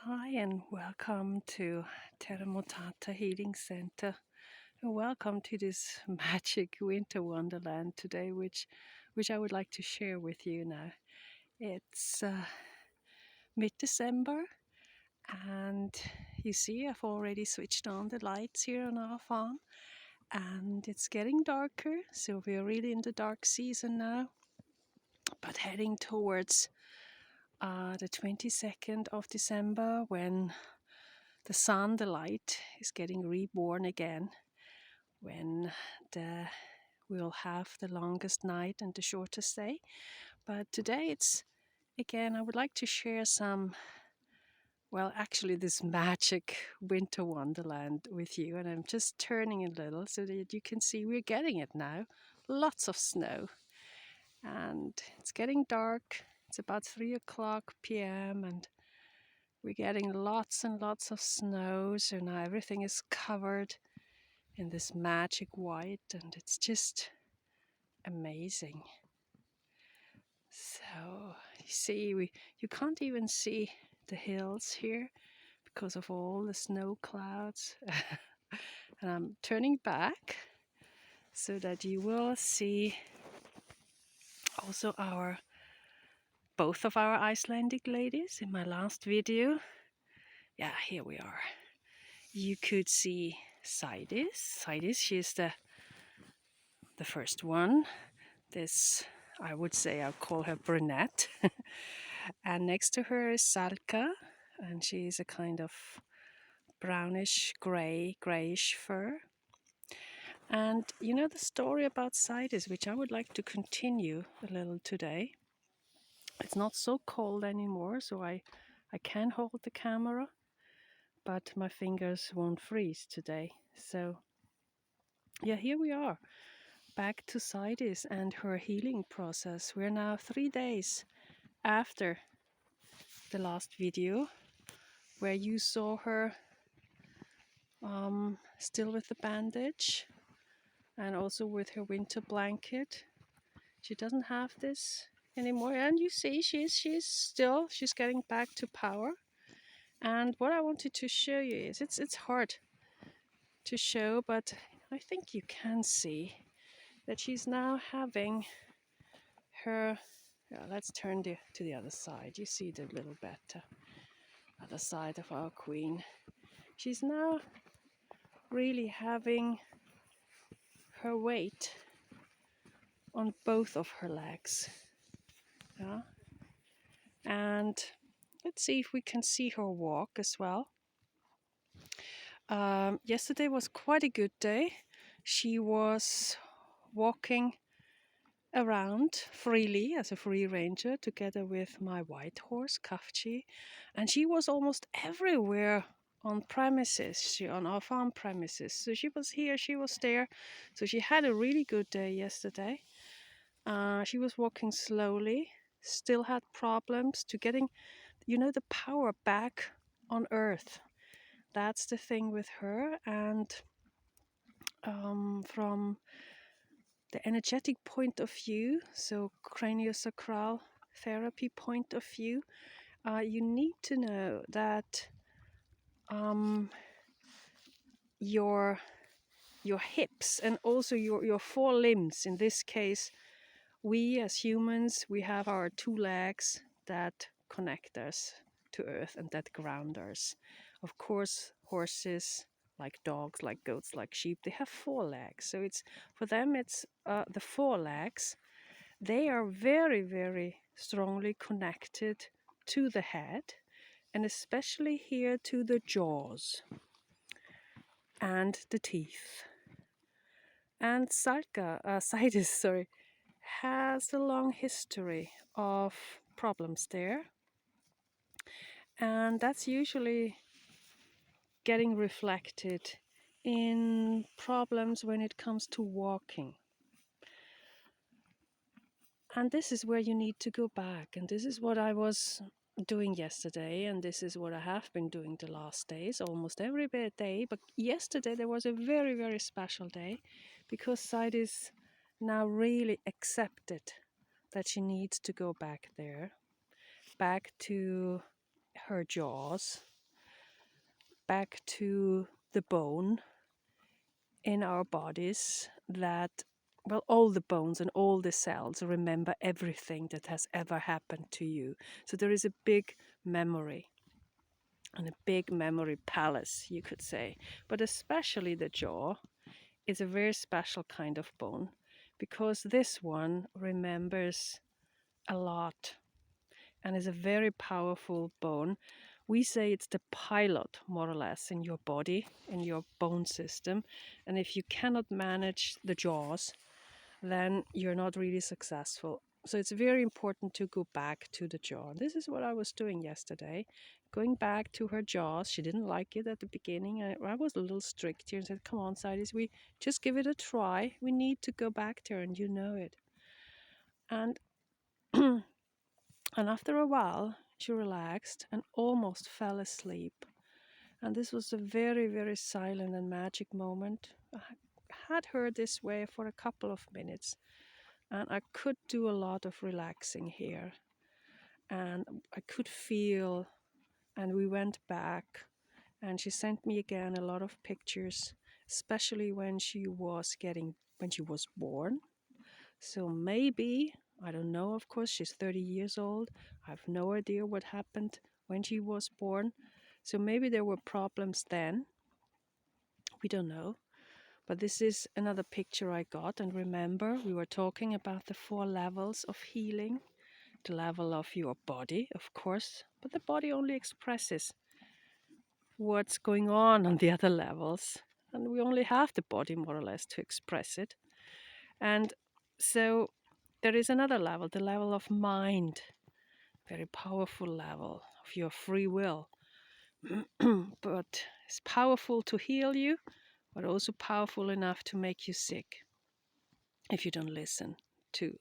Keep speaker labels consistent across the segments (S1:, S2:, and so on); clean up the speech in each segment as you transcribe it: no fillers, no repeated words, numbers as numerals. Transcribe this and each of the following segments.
S1: Hi and welcome to TERRA MUTATA Healing Center. And welcome to this magic winter wonderland today, which I would like to share with you now. It's mid-December, and you see I've already switched on the lights here on our farm, and it's getting darker, so we're really in the dark season now, but heading towards the 22nd of December, when the sun, the light, is getting reborn again, when we'll have the longest night and the shortest day. But today I would like to share actually this magic winter wonderland with you. And I'm just turning a little so that you can see we're getting it now. Lots of snow. And it's getting dark. It's about 3 o'clock p.m. and we're getting lots and lots of snow, so now everything is covered in this magic white, and it's just amazing. So you see, you can't even see the hills here because of all the snow clouds. And I'm turning back so that you will see also both of our Icelandic ladies in my last video. Yeah, here we are. You could see Saedis, she's the first one. This, I would say, I'll call her brunette. And next to her is Salka, and she's a kind of brownish grayish fur. And you know the story about Saedis, which I would like to continue a little today. It's not so cold anymore, so I can hold the camera, but my fingers won't freeze today. So yeah, here we are, back to Saedis and her healing process. We're now 3 days after the last video where you saw her still with the bandage and also with her winter blanket. She doesn't have this anymore, and you see she's getting back to power. And what I wanted to show you is it's hard to show, but I think you can see that she's now having her, let's turn to the other side. You see the little better other side of our queen. She's now really having her weight on both of her legs. Yeah. And let's see if we can see her walk as well. Yesterday was quite a good day. She was walking around freely as a free ranger together with my white horse, Kafchi, and she was almost everywhere on premises, on our farm premises. So she was here, she was there. So she had a really good day yesterday. She was walking slowly, still had problems to getting, the power back on Earth. That's the thing with her. And from the energetic point of view, so craniosacral therapy point of view, you need to know that your hips and also your forelimbs, in this case, we as humans, we have our 2 legs that connect us to Earth and that ground us. Of course, horses, like dogs, like goats, like sheep, they have 4 legs. So for them, it's the 4 legs. They are very, very strongly connected to the head, and especially here to the jaws and the teeth. And Saedis, has a long history of problems there, and that's usually getting reflected in problems when it comes to walking. And this is where you need to go back, and this is what I was doing yesterday, and this is what I have been doing the last days, almost every day. But yesterday there was a very, very special day, because Saedis now really accepted that she needs to go back there, back to her jaws, back to the bone in our bodies that, well, all the bones and all the cells remember everything that has ever happened to you. So there is a big memory and a big memory palace, you could say. But especially the jaw is a very special kind of bone because this one remembers a lot and is a very powerful bone. We say it's the pilot, more or less, in your body, in your bone system. And if you cannot manage the jaws, then you're not really successful. So it's very important to go back to the jaw. This is what I was doing yesterday, going back to her jaws. She didn't like it at the beginning. I was a little strict here and said, come on, Saedis, we just give it a try. We need to go back there and you know it. And and after a while, she relaxed and almost fell asleep. And this was a very, very silent and magic moment. I had her this way for a couple of minutes, and I could do a lot of relaxing here. And I could feel, and we went back, and she sent me again a lot of pictures, especially when she was born. So maybe, I don't know, of course, she's 30 years old. I have no idea what happened when she was born. So maybe there were problems then. We don't know. But this is another picture I got. And remember, we were talking about the 4 levels of healing. The level of your body, of course, but the body only expresses what's going on the other levels. And we only have the body, more or less, to express it. And so there is another level, the level of mind, very powerful level of your free will. But it's powerful to heal you, but also powerful enough to make you sick if you don't listen to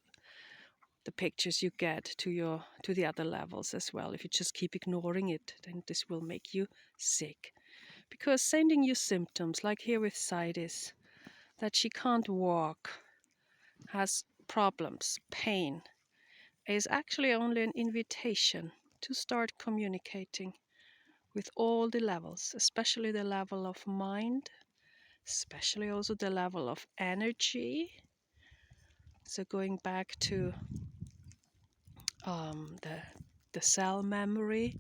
S1: the pictures you get to the other levels as well. If you just keep ignoring it, then this will make you sick. Because sending you symptoms, like here with Saedis, that she can't walk, has problems, pain, is actually only an invitation to start communicating with all the levels, especially the level of mind, especially also the level of energy. So going back to the cell memory,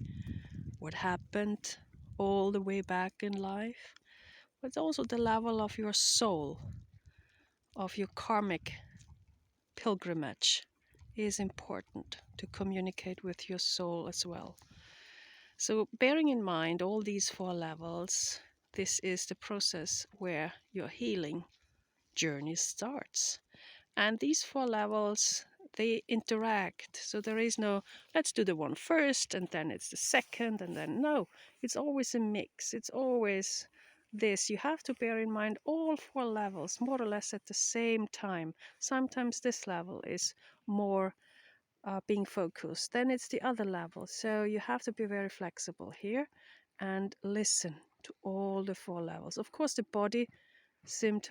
S1: what happened all the way back in life, but also the level of your soul, of your karmic pilgrimage is important to communicate with your soul as well. So bearing in mind all these 4 levels, this is the process where your healing journey starts. And these 4 levels, they interact. So there is no, let's do the one first, and then it's the second, and then no. It's always a mix. It's always this. You have to bear in mind all 4 levels, more or less at the same time. Sometimes this level is more being focused. Then it's the other level. So you have to be very flexible here and listen to all the 4 levels. Of course, the body symptoms